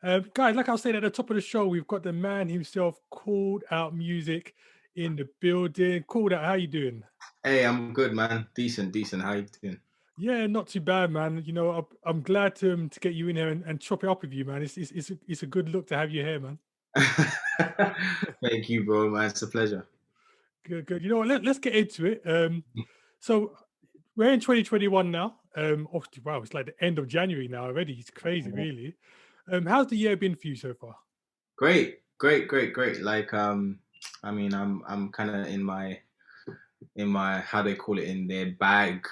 Guys, like I was saying at the top of the show, we've got the man himself, Called Out Music, in the building. Called Out, how you doing? Hey, I'm good, man. Decent, decent. How you doing? Yeah, not too bad, man. I'm glad to get you in here and chop it up with you, man. It's a good look to have you here, man. Thank you, bro, man. It's a pleasure. Good, good. You know what? Let's get into it. So we're in 2021 now. Obviously, wow, it's like the end of January now already. It's crazy, really. How's the year been for you so far? Great, great, great, great. I mean, I'm kind of in my how they call it in the bag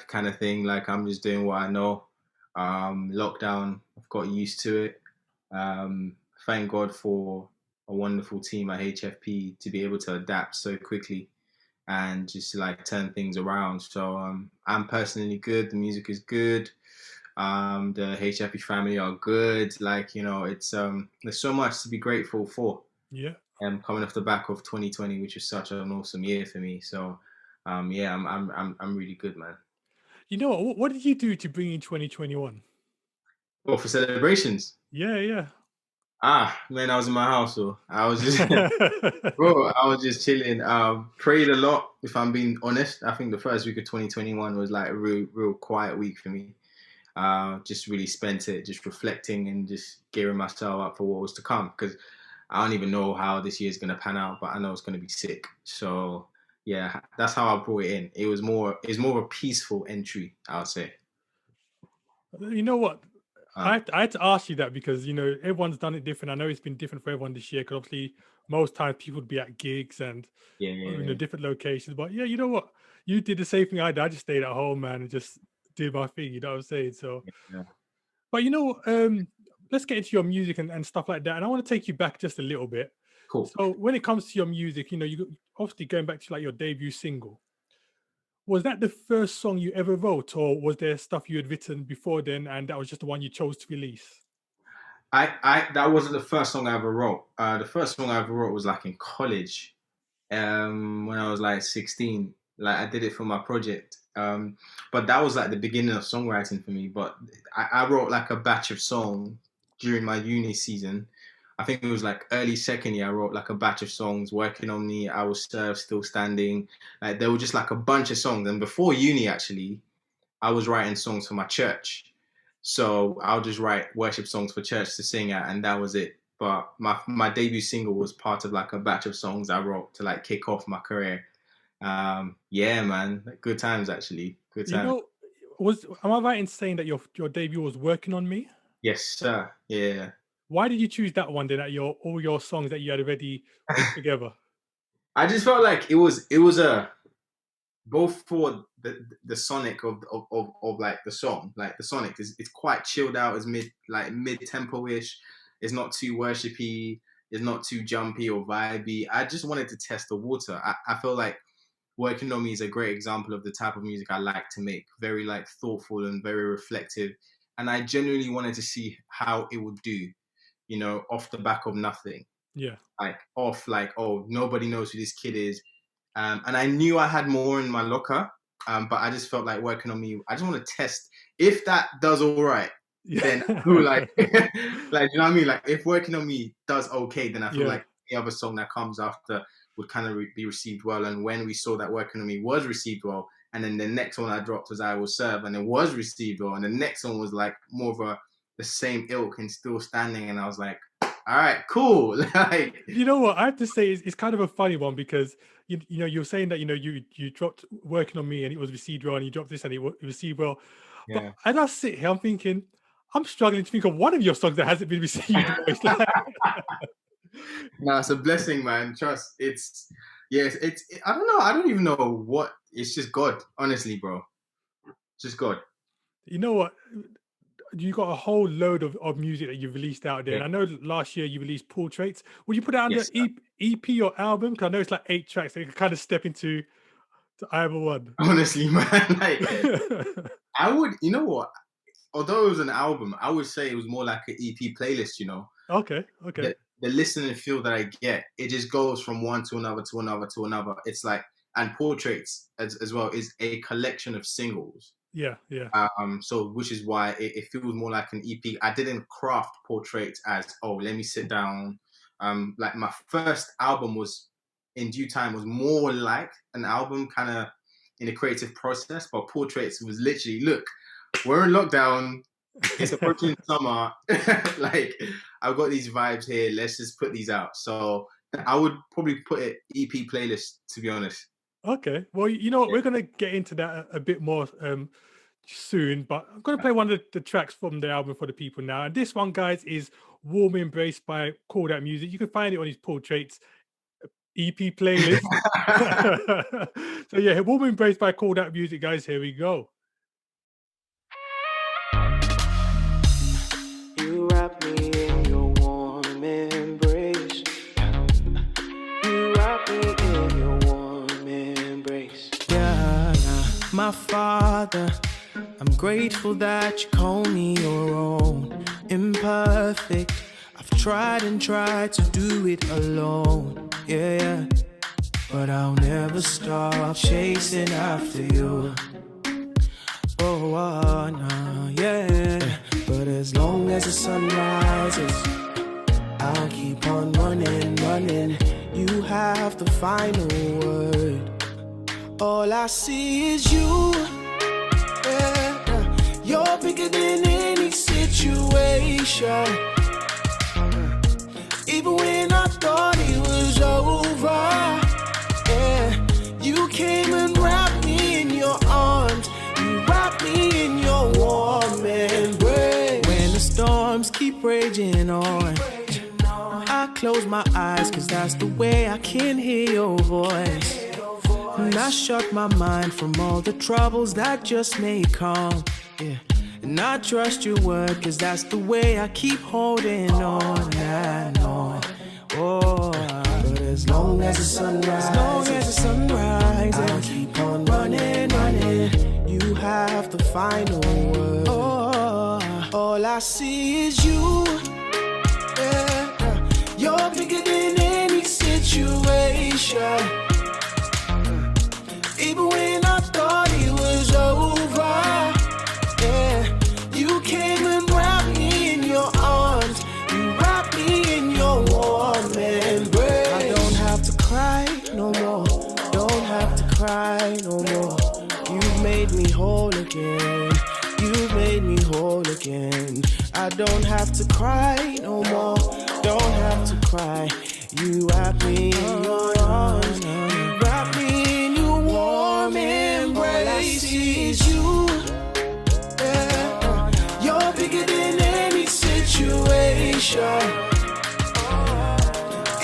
kind of thing. Like I'm just doing what I know. Lockdown, I've got used to it. Thank God for a wonderful team at HFP to be able to adapt so quickly and just like turn things around. So I'm personally good. The music is good. The HFP family are good. Like it's there's so much to be grateful for. Yeah. Coming off the back of 2020, which was such an awesome year for me. So yeah, I'm really good, man. You know what? What did you do to bring in 2021? Well, for celebrations, Yeah, yeah. man, I was in my house, so I was just bro, I was just chilling. Prayed a lot. If I'm being honest, I think the first week of 2021 was like a real quiet week for me. Just really spent it just reflecting and just gearing myself up for what was to come because I don't even know how this year's gonna pan out, but I know it's gonna be sick. So yeah, that's how I brought it in. It was more of a peaceful entry, I would say. You know what? Uh, I had to ask you that because everyone's done it different. I know it's been different for everyone this year because obviously most times people would be at gigs and yeah, yeah, yeah, different locations. But yeah, you know what? You did the same thing I did. I just stayed at home, man, and just did my thing. You know what I'm saying? So, yeah. but let's get into your music and stuff like that. And I want to take you back just a little bit. Cool. So when it comes to your music, obviously going back to like your debut single. Was that the first song you ever wrote, or was there stuff you had written before then, and that was just the one you chose to release? That wasn't the first song I ever wrote. The first song I ever wrote was like in college. When I was like 16. Like I did it for my project. But that was like the beginning of songwriting for me. But I wrote like a batch of songs during my uni season. I think it was like early second year. I wrote like a batch of songs, Working on Me, I Was Served, Still Standing. Like there were just like a bunch of songs. And before uni, actually, I was writing songs for my church. So I'll just write worship songs for church to sing at, and that was it. But my debut single was part of like a batch of songs I wrote to like kick off my career. Yeah, man, good times actually, good You times. know, was am I right in saying that your debut was Working on Me? Yes, sir. Yeah. Why did you choose that one then at your all your songs that you had already put together? I just felt like it was a both for the sonic of like the song, like the sonic is it's quite chilled out, it's mid tempo ish, it's not too worshipy, it's not too jumpy or vibey. I just wanted to test the water. I feel like Working on Me is a great example of the type of music I like to make, very like thoughtful and very reflective, and I genuinely wanted to see how it would do, off the back of nothing, Yeah. like off like, oh, nobody knows who this kid is. And I knew I had more in my locker, but I just felt like Working on Me. I just want to test if that does all right. Then I feel Yeah. like, like you know what I mean. Like if Working on Me does okay, then I feel Yeah. like the other song that comes after would kind of be received well. And when we saw that Working on Me was received well, and then the next one I dropped was I Will Serve, and it was received well, and the next one was like more of the same ilk and Still Standing, and I was like, all right, cool. Like, You know what? I have to say it's kind of a funny one because you're saying that you dropped Working on Me and it was received well, and you dropped this and it received well. But yeah. as I sit here, I'm thinking, I'm struggling to think of one of your songs that hasn't been received well. It's like, No, it's a blessing, man. Trust. It's yes. I don't know. I don't even know what. It's just God. Honestly, bro. It's just God. you know what? You got a whole load of music that you've released out there. Yeah. And I know last year you released Portraits. Would you put it under Yes. EP or album? Because I know it's like 8 tracks. So you can kind of step into to either one. Honestly, man. Like I would. You know what? Although it was an album, I would say it was more like an EP playlist. Okay, okay. The listening feel that I get, it just goes from one to another to another to another. It's like, and Portraits as well is a collection of singles. Yeah, yeah. So which is why it feels more like an EP. I didn't craft portraits as, oh, let me sit down. Like my first album was in due time was more like an album, kind of in a creative process, but portraits was literally, look, we're in lockdown, it's approaching summer, like I've got these vibes here, let's just put these out. So I would probably put it EP playlist, to be honest. Okay. Well, you know what? Yeah. We're gonna get into that a bit more soon, but I'm gonna play one of the tracks from the album for the people now. And this one, guys, is "Warm Embrace" by Called Out Music. You can find it on his Portraits EP playlist. So yeah, "Warm Embrace" by Called Out Music, guys. Here we go. You wrap me in your warm embrace. You wrap me in your warm embrace. Yeah, my father, I'm grateful that you call me your own. Imperfect, I've tried and tried to do it alone. Yeah, but I'll never stop chasing after you. Oh, no, yeah. But as long as the sun rises, I'll keep on running, running. You have the final word. All I see is you. Yeah. You're bigger than any situation. Even when I thought it was over, yeah. You came and wrapped me in your arms. Wrap me in your warm embrace. When the storms keep raging on, I close my eyes, cause that's the way I can hear your voice. And I shut my mind from all the troubles that just may come. Yeah. And I trust your word, cause that's the way I keep holding on and on. Oh, but as long as the sun rises, I'll keep on running, running. You have the final word. Oh, all I see is you. Yeah. You're bigger than any situation. Even when I thought it was over, yeah. You came and wrapped me in your arms. You wrapped me in your warm embrace. I don't have to cry no more. Don't have to cry no more. You've made me whole again. You've made me whole again. I don't have to cry no more. Don't have to cry. You wrap me in your arms. You wrap me in your warm embrace. All I see is you. Yeah. You're bigger than any situation.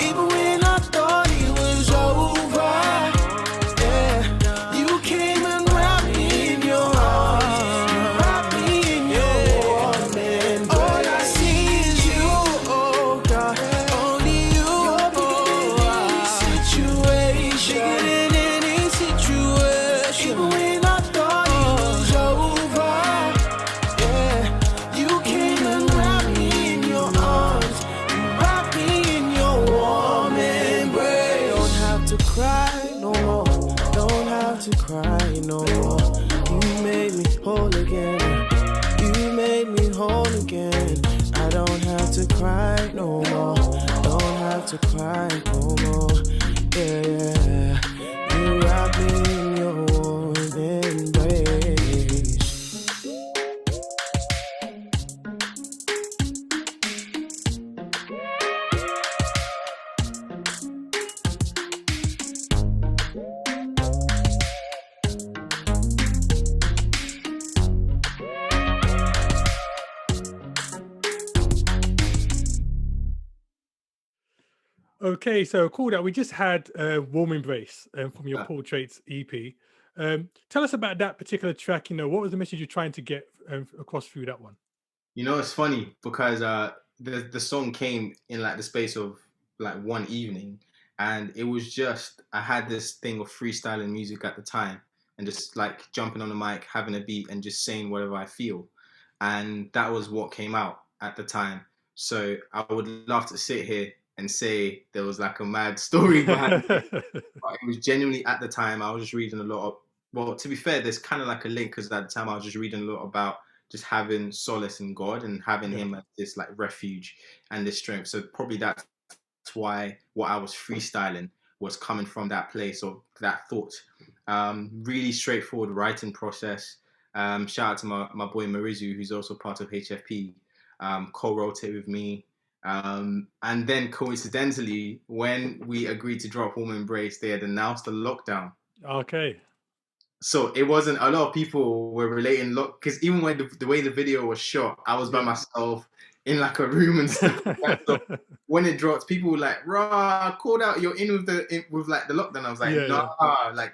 Even when I thought it was over, yeah. You came and wrapped me in your arms. You wrapped me in your warm embrace. All I see is you, oh God, only you. You're bigger than any situation. Bigger than any situation. Even when I thought it was over, yeah. You came and wrapped me in your arms. You wrapped me in your warm embrace. Don't have to cry no more. Don't have to cry no more. You made me whole again. You made me whole again. I don't have to cry no more. Don't have to cry no more. Yeah. You wrap me in your warm embrace. Okay, so cool that we just had "Warm Embrace" from your Yeah. Portraits EP. Tell us about that particular track. You know, what was the message you're trying to get across through that one? You know, it's funny because the song came in like the space of like one evening, and it was just I had this thing of freestyling music at the time, and just like jumping on the mic, having a beat, and just saying whatever I feel, and that was what came out at the time. So I would love to sit here and say there was like a mad story behind it, but it was genuinely at the time I was just reading a lot of well, to be fair, there's kind of like a link because at the time I was just reading a lot about just having solace in God and having Yeah. Him as this like refuge and this strength. So probably that's why what I was freestyling was coming from that place of that thought. Really straightforward writing process. Shout out to my boy Marizu, who's also part of HFP, co-wrote it with me. And then coincidentally, when we agreed to drop Warm Embrace, they had announced the lockdown. Okay. So it wasn't a lot of people were relating, look, because even when the way the video was shot, I was by Yeah. myself in like a room and stuff like that. So when it dropped, people were like, "Rah, called out, you're in with like the lockdown." I was like, Yeah, "Nah," like,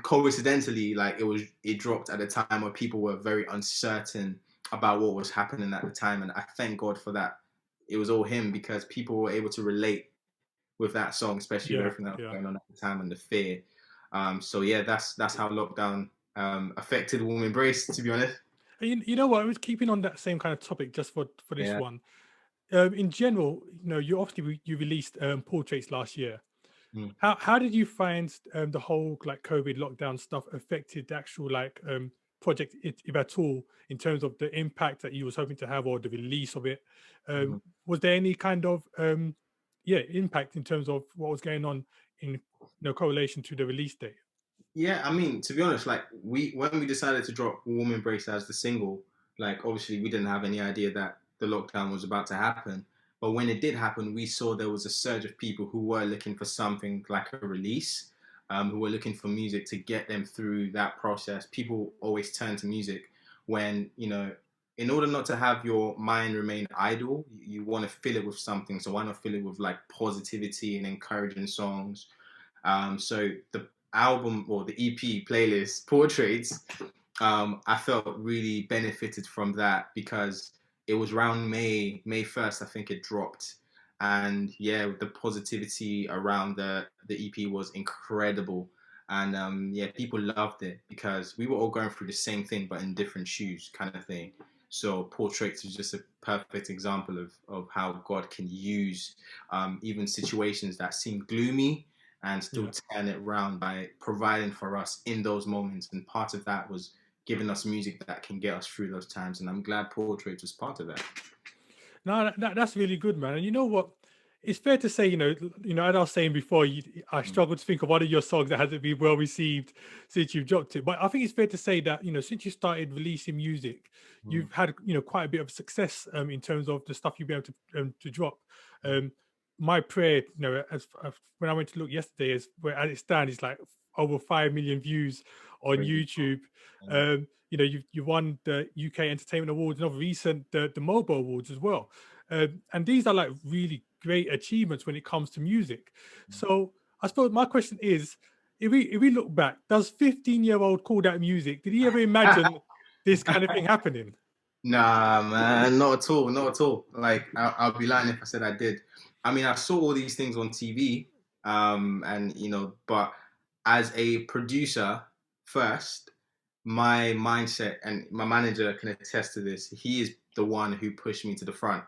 coincidentally, like it dropped at a time where people were very uncertain about what was happening at the time, and I thank God for that. It was all Him because people were able to relate with that song, especially with Yeah, everything that was yeah. going on at the time and the fear. So yeah, that's how lockdown affected Warm Embrace, to be honest. And you know what? I was keeping on that same kind of topic just for this Yeah. one. In general, you obviously you released Portraits last year. Mm. How did you find the whole like COVID lockdown stuff affected the actual like project, if at all, in terms of the impact that you was hoping to have or the release of it? Mhm. Was there any kind of impact in terms of what was going on in correlation to the release date? Yeah, I mean, to be honest, like when we decided to drop Warm Embrace as the single, like obviously we didn't have any idea that the lockdown was about to happen. But when it did happen, we saw there was a surge of people who were looking for something like a release, who were looking for music to get them through that process. People always turn to music when, in order not to have your mind remain idle, you want to fill it with something. So why not fill it with like positivity and encouraging songs? So the album or the EP playlist Portraits, I felt really benefited from that because it was around May 1st, I think it dropped. And yeah, the positivity around the EP was incredible. And yeah, people loved it because we were all going through the same thing, but in different shoes kind of thing. So Portraits is just a perfect example of how God can use even situations that seem gloomy and still turn it around by providing for us in those moments. And part of that was giving us music that can get us through those times. And I'm glad Portrait was part of that. No, that's really good, man. And you know what? It's fair to say, as I was saying before, I struggle to think of one of your songs that hasn't been well received since you've dropped it. But I think it's fair to say that, since you started releasing music, you've had, quite a bit of success in terms of the stuff you've been able to drop. My prayer, as when I went to look yesterday, is where as it stands, it's like over 5 million views on YouTube. You won the UK Entertainment Awards and of recent the GMOBO Awards as well. And these are like really great achievements when it comes to music. So I suppose my question is, if we look back, does 15-year-old call that music? Did he ever imagine this kind of thing happening? Nah, man, not at all, not at all. Like I'll be lying if I said I did. I mean, I saw all these things on TV, and but as a producer first, my mindset and my manager can attest to this. He is the one who pushed me to the front.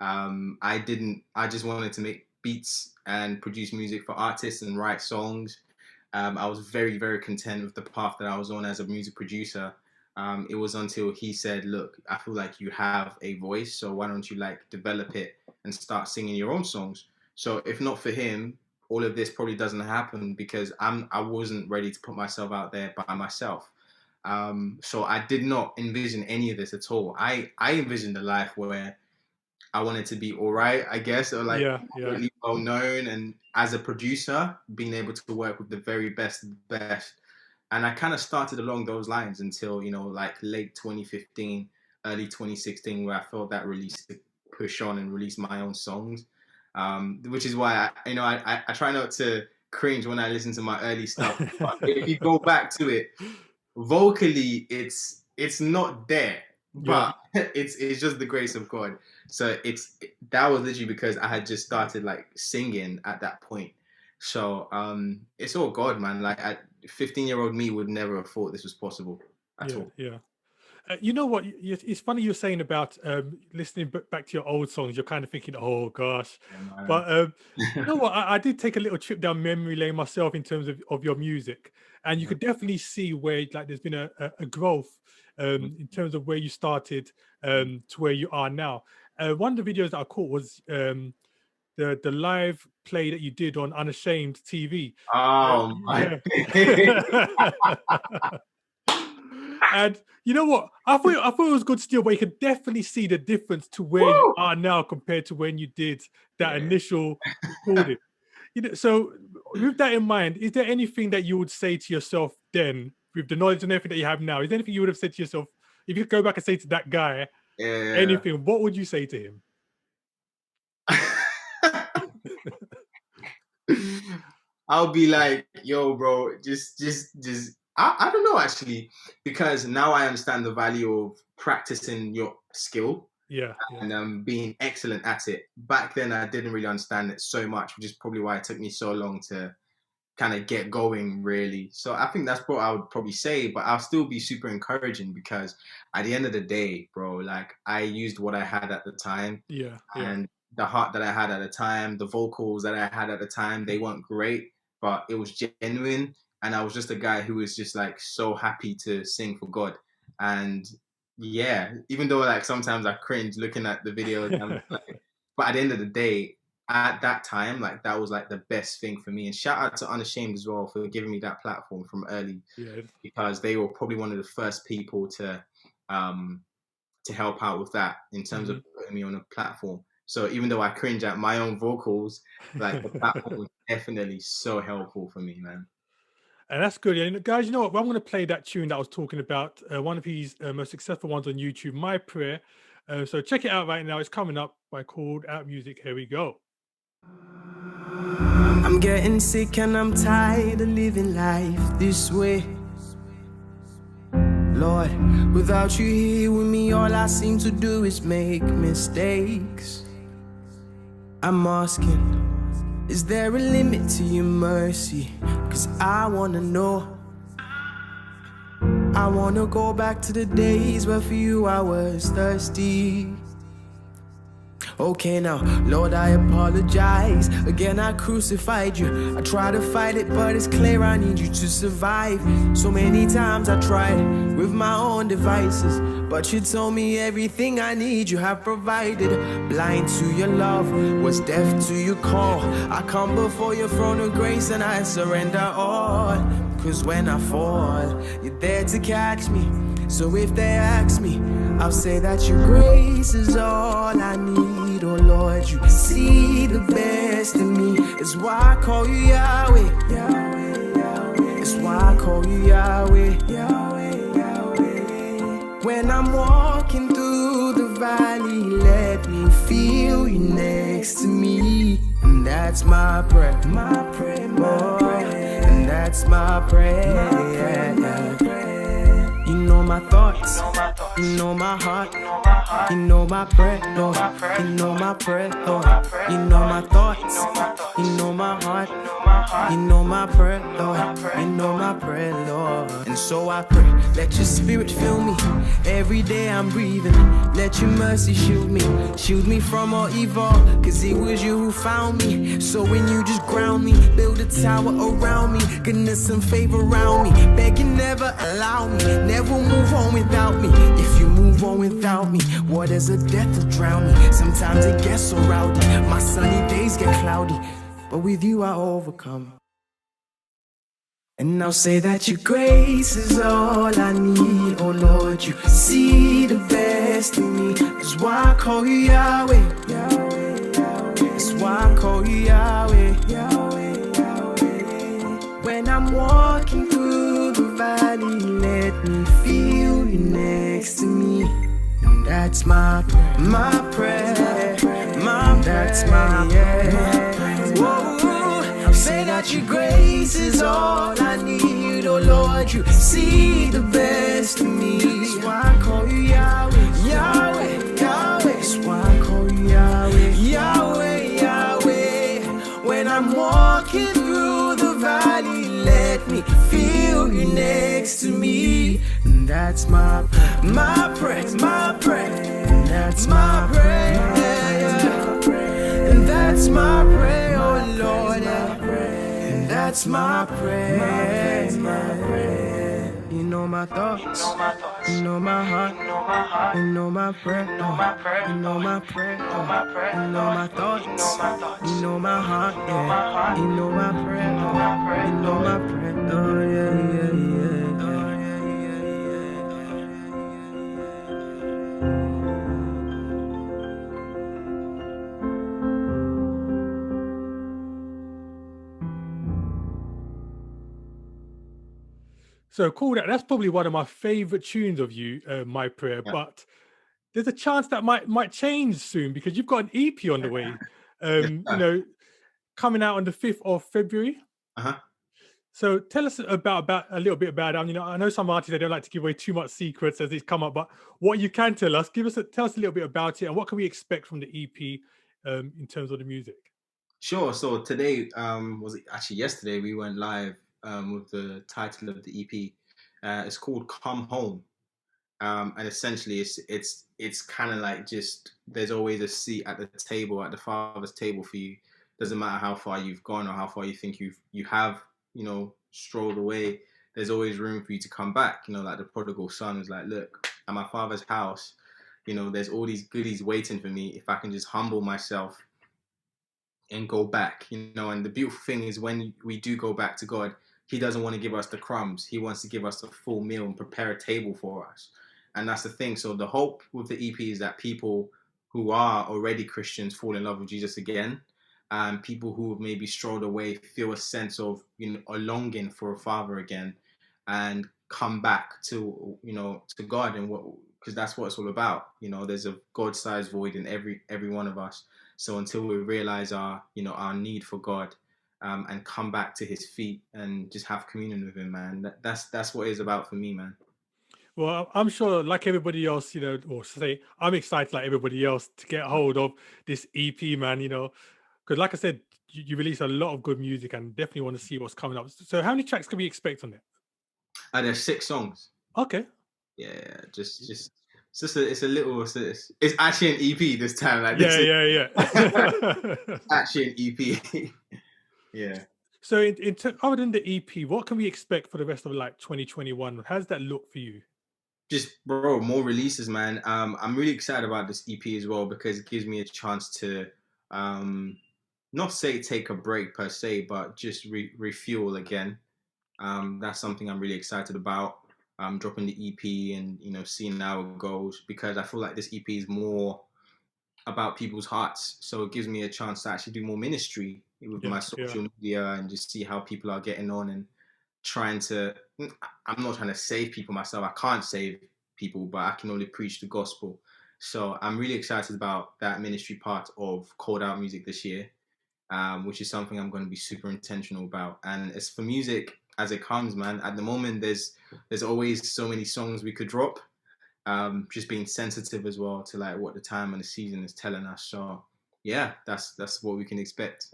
I just wanted to make beats and produce music for artists and write songs. I was very, very content with the path that I was on as a music producer. It was until he said, "Look, I feel like you have a voice, so why don't you like develop it and start singing your own songs?" So if not for him, all of this probably doesn't happen because I wasn't ready to put myself out there by myself. So I did not envision any of this at all. I envisioned a life where I wanted to be all right, I guess, or like really well known. And as a producer, being able to work with the very best of the best. And I kind of started along those lines until, like late 2015, early 2016, where I felt that release to push on and release my own songs. Which is why I try not to cringe when I listen to my early stuff. But if you go back to it, vocally, it's not there, but it's just the grace of God. So that was literally because I had just started like singing at that point. So it's all God, man. Like 15-year-old me would never have thought this was possible at all. Yeah. You know what? It's funny you're saying about listening back to your old songs. You're kind of thinking, oh gosh. Yeah, But you know what? I did take a little trip down memory lane myself in terms of your music. And you could definitely see where like there's been a growth in terms of where you started to where you are now. One of the videos that I caught was the live play that you did on Unashamed TV. Oh my! And you know what? I thought it was good still, but you could definitely see the difference to where you are now compared to when you did that initial recording. You know, so with that in mind, is there anything that you would say to yourself then, with the knowledge and everything that you have now? Is there anything you would have said to yourself if you could go back and say to that guy anything? What would you say to him? I'll be like, yo, bro, just I don't know actually, because now I understand the value of practicing your skill and being excellent at it. Back then I didn't really understand it so much, which is probably why it took me so long to kind of get going, really. So I think that's what I would probably say, but I'll still be super encouraging because at the end of the day, bro, like I used what I had at the time. And the heart that I had at the time, the vocals that I had at the time, they weren't great, but it was genuine. And I was just a guy who was just like so happy to sing for God. And yeah, even though like sometimes I cringe looking at the videos, but at the end of the day, at that time, like that was like the best thing for me. And shout out to Unashamed as well for giving me that platform from early, because they were probably one of the first people to help out with that in terms of putting me on a platform. So even though I cringe at my own vocals, like the platform was definitely so helpful for me, man. And that's good. And guys, you know what? I'm going to play that tune that I was talking about, one of his most successful ones on YouTube, My Prayer. So check it out right now. It's coming up by Called Out Music. Here we go. I'm getting sick and I'm tired of living life this way. Lord, without you here with me, all I seem to do is make mistakes. I'm asking, is there a limit to your mercy? 'Cause I wanna know. I wanna go back to the days where for you I was thirsty. Okay now, Lord, I apologize. Again, I crucified you. I try to fight it, but it's clear I need you to survive. So many times I tried with my own devices, but you told me everything I need you have provided. Blind to your love, was deaf to your call. I come before your throne of grace and I surrender all. 'Cause when I fall, you're there to catch me. So if they ask me, I'll say that your grace is all I need. Oh Lord, you see the best in me. It's why I call you Yahweh, Yahweh, Yahweh. It's why I call you Yahweh, Yahweh, Yahweh. When I'm walking through the valley, let me feel you next to me. And that's my prayer, my prayer, my prayer. And that's my prayer, my prayer. You know my thoughts, you know my heart, you know my prayer, Lord. You know my prayer, Lord. You know my thoughts, you know my heart, you know my prayer, Lord. You know my prayer, Lord. And so I pray, let your spirit fill me. Every day I'm breathing, let your mercy shield me from all evil. 'Cause it was you who found me. So when you just ground me, build a tower around me, goodness and favor around me. Beg you never allow me, never move on without me. If you move on without me, what is a death to drown me? Sometimes it gets so rowdy, my sunny days get cloudy, but with you I overcome. And I'll say that your grace is all I need. Oh Lord, you see the best in me. That's why I call you Yahweh, Yahweh, Yahweh. That's why I call you Yahweh, Yahweh, Yahweh. When I'm walking through the valley, let me feel you next to me. And that's my prayer, my prayer, my that's my prayer. Whoa. Say that your grace is all I need. Oh Lord, you see the best in me. That's why I call you Yahweh, Yahweh, Yahweh. That's why I call you Yahweh, Yahweh, Yahweh. When I'm walking through the valley, let me feel you next to me. And That's my prayer, my prayer, my prayer. That's my prayer, and that's my prayer, oh Lord. And that's my prayer. You know my thoughts, you know my heart, you know my prayer, you know my prayer, you know my thoughts, you know my heart, yeah. You know my prayer, you know my prayer, oh yeah, yeah, yeah, oh yeah, yeah, So cool. That's probably one of my favorite tunes of you, My Prayer. Yeah. But there's a chance that might change soon because you've got an EP on the way. You know, coming out on the 5th of February. Uh-huh. So tell us about a little bit about it. You know, I know some artists, they don't like to give away too much secrets as these come up, but what you can tell us, tell us a little bit about it and what can we expect from the EP in terms of the music. Sure. So today, was it actually yesterday, we went live with the title of the EP. It's called Come Home. And essentially it's kind of like, just there's always a seat at the table, at the Father's table for you. Doesn't matter how far you've gone or how far you think you have, you know, strolled away. There's always room for you to come back. You know, like the prodigal son is like, look, at my Father's house, you know, there's all these goodies waiting for me if I can just humble myself and go back, you know. And the beautiful thing is, when we do go back to God, he doesn't want to give us the crumbs. He wants to give us a full meal and prepare a table for us. And that's the thing. So the hope with the EP is that people who are already Christians fall in love with Jesus again. People who have maybe strolled away feel a sense of, you know, a longing for a father again, and come back to, you know, to God, and what, because that's what it's all about. You know, there's a God-sized void in every one of us. So until we realize our, you know, our need for God, and come back to his feet and just have communion with him, man, that's what it's about for me, man. Well, I'm sure, like everybody else, you know, or say, I'm excited like everybody else to get hold of this EP, man, you know, because like I said, you release a lot of good music and definitely want to see what's coming up. So how many tracks can we expect on it? There's 6 songs. Okay. Yeah, just it's a little, it's actually an EP this time. Like, yeah. actually an EP. Yeah. So other than the EP, what can we expect for the rest of like 2021? How does that look for you? Just, bro, more releases, man. I'm really excited about this EP as well, because it gives me a chance to, not say take a break per se, but just refuel again. That's something I'm really excited about. Dropping the EP and, you know, seeing how it goes, because I feel like this EP is more about people's hearts. So it gives me a chance to actually do more ministry with my social media, and just see how people are getting on, and trying to, I'm not trying to save people myself. I can't save people, but I can only preach the gospel. So I'm really excited about that ministry part of Called Out Music this year, which is something I'm going to be super intentional about. And as for music as it comes, man, at the moment there's always so many songs we could drop. Just being sensitive as well to like what the time and the season is telling us. So yeah, that's what we can expect.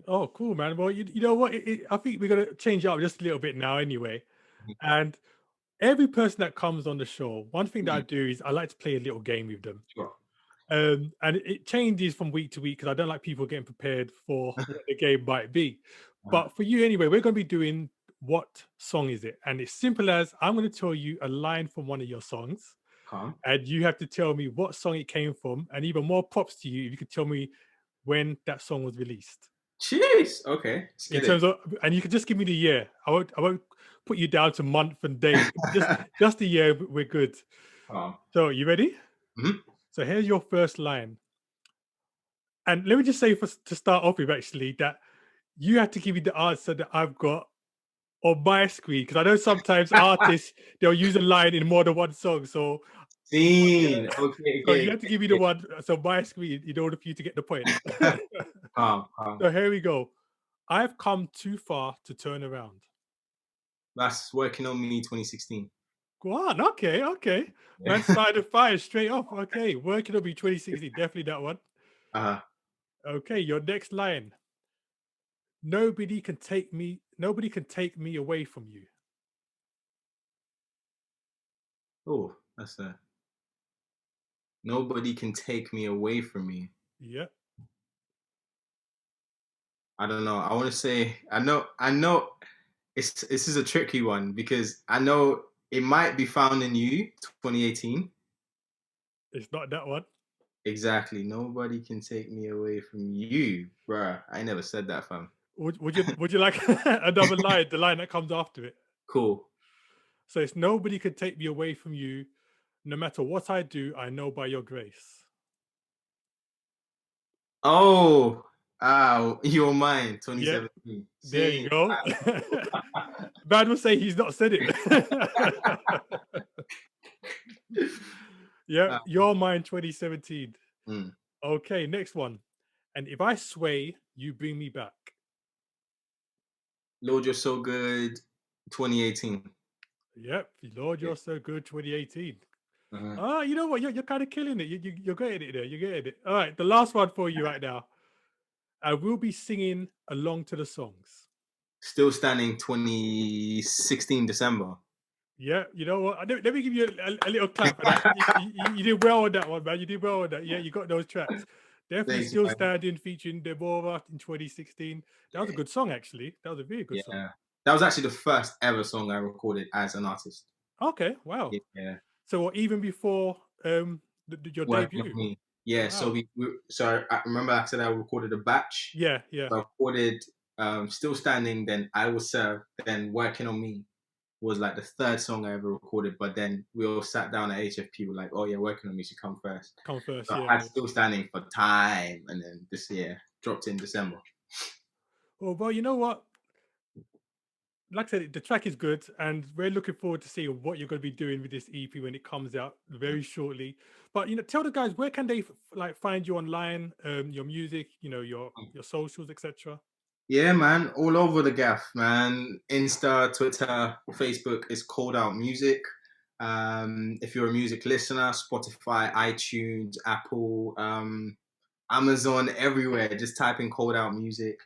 Oh, cool, man. Well, you know what? I think we're going to change it up just a little bit now anyway. And every person that comes on the show, one thing that I do is I like to play a little game with them. Sure. And it changes from week to week because I don't like people getting prepared for what the game might be. But for you anyway, we're going to be doing What Song Is It? And it's simple as, I'm going to tell you a line from one of your songs. And you have to tell me what song it came from. And even more props to you if you could tell me when that song was released. Jeez. Okay. In terms of, and you can just give me the year. I won't put you down to month and day. just the year. We're good. So you ready? Mm-hmm. So here's your first line. And let me just say to start off with, actually, that you have to give me the answer that I've got on my screen, because I know sometimes artists, they'll use a line in more than one song. So Okay. So you have to give me the one. So my screen, in order for you to get the point. So here we go. I've come too far to turn around. That's Working on Me 2016. Go on. Okay. Yeah. Man started fire straight off. Okay. Working on Me 2016. Definitely that one. Okay. Your next line. Nobody can take me away from you. Oh, that's a. Nobody can take me away from me. Yeah. I don't know. I want to say. I know. This is a tricky one because I know it might be Found in You, 2018. It's not that one. Exactly. Nobody can take me away from you, bruh. I never said that, fam. Would you like another line? The line that comes after it. Cool. So it's nobody can take me away from you. No matter what I do, I know by your grace. Oh, You're Mine, 2017. Yeah, there you go. Bad will say he's not said it. Yeah, You're Mine, 2017. Okay, next one. And if I sway, you bring me back. Lord, You're So Good, 2018. Yep, Lord, You're So Good, 2018. Uh-huh. You know what? You're kind of killing it. You're getting it there. You're getting it. All right, the last one for you right now. I will be singing along to the songs. Still Standing, 2016 December. Yeah, you know what? Let me give you a little clap for that. You did well on that one, man. You did well on that. Yeah, you got those tracks. Definitely. Thanks, Still man. Standing, featuring Deborah in 2016. That was a good song, actually. That was a very good song. That was actually the first ever song I recorded as an artist. Okay, wow. Yeah. So even before your debut? Yeah, wow. So I remember I said I recorded a batch. Yeah. So I recorded Still Standing, then I Will Serve, then Working on Me was like the third song I ever recorded. But then we all sat down at HFP, were like, oh yeah, Working on Me should come first. So I had Still Standing for time, and then this year dropped in December. Well, you know what? Like I said, the track is good, and we're looking forward to seeing what you're going to be doing with this EP when it comes out very shortly. But tell the guys, where can they find you online, your music, your socials, etc. Yeah, man, all over the gaff, man. Insta, Twitter, Facebook is Called Out Music. If you're a music listener, Spotify, iTunes, Apple, Amazon, everywhere. Just type in Called Out Music,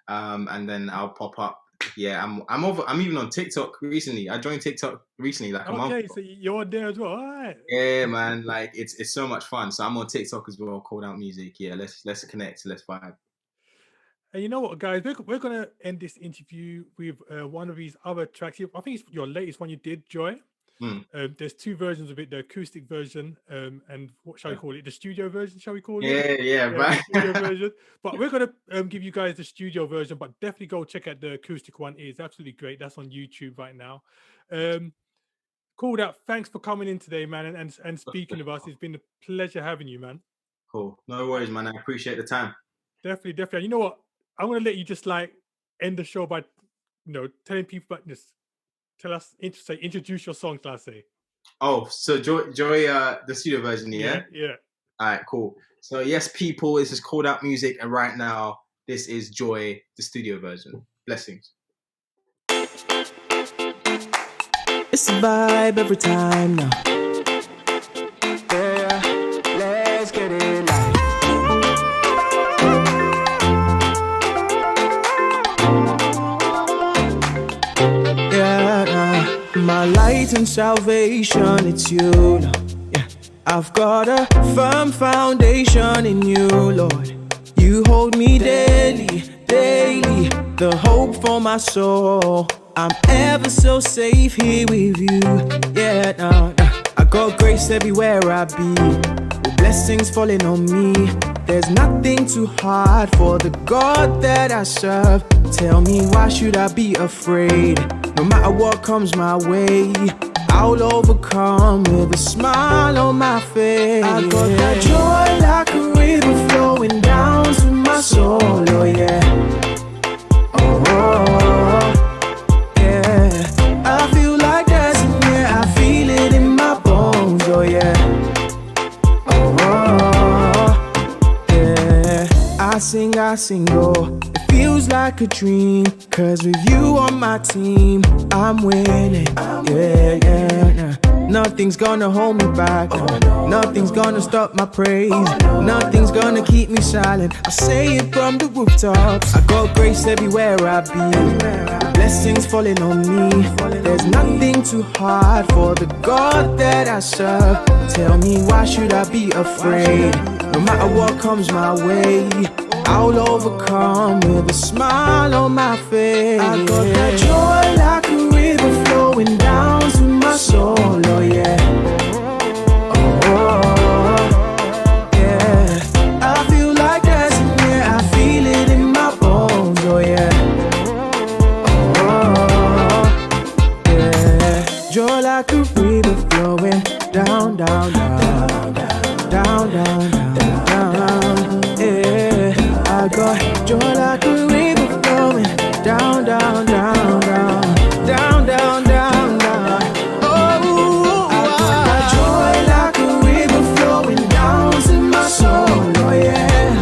and then I'll pop up. Yeah, I'm even on TikTok recently. I joined TikTok recently, like a month ago. Okay, so you're on there as well. All right. Yeah, man, like it's so much fun. So I'm on TikTok as well, Called Out Music. Yeah, let's connect, let's vibe. And you know what, guys, we're gonna end this interview with one of these other tracks. I think it's your latest one you did, Joy. There's two versions of it: the acoustic version, and what shall we call it? The studio version, shall we call it? Yeah, right. The studio version. But we're gonna give you guys the studio version. But definitely go check out the acoustic one. It is absolutely great. That's on YouTube right now. Called Out. Thanks for coming in today, man, and speaking with us. It's been a pleasure having you, man. Cool. No worries, man. I appreciate the time. Definitely. You know what? I'm gonna let you just end the show by, telling people about this. Tell us, introduce your songs, let's say. Oh, so Joy, the studio version, yeah? Yeah. All right, cool. So yes, people, this is Called Out Music, and right now, this is Joy, the studio version. Blessings. It's a vibe every time now. Yeah, let's get it live. My light and salvation, it's you, Lord. Yeah, I've got a firm foundation in you, Lord. You hold me daily, the hope for my soul. I'm ever so safe here with you. Yeah, I got grace everywhere I be, with blessings falling on me. There's nothing too hard for the God that I serve. Tell me, why should I be afraid? No matter what comes my way, I'll overcome with a smile on my face. I got that joy like a river flowing down to my soul, oh yeah. Oh, yeah. I feel like dancing, yeah. I feel it in my bones, oh yeah. Oh, yeah. I sing, oh. Feels like a dream, cause with you on my team, I'm winning. Yeah. Nothing's gonna hold me back. Nothing's gonna stop my praise. Nothing's gonna keep me silent. I say it from the rooftops. I got grace everywhere I be. Blessings falling on me. There's nothing too hard for the God that I serve. Tell me, why should I be afraid? No matter what comes my way, I'll overcome with a smile on my face. I got that joy like a river flowing down to my soul, oh yeah. Oh, yeah. I feel like dancing, yeah, I feel it in my bones, oh yeah. Oh, yeah. Joy like a river flowing down, down, down, down, down, down, yeah. I got joy like a river flowing down, down, down, down, down, down, down, down. Oh, I got joy like a river flowing down to my soul, oh yeah.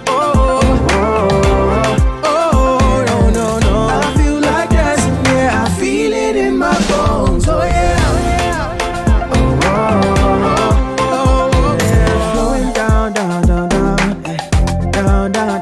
Oh, oh, oh, no, no, no. I feel like dancing, yeah, I feel it in my bones, oh yeah. Oh, oh, oh, oh, yeah. Flowing down, down, down, down, down, down.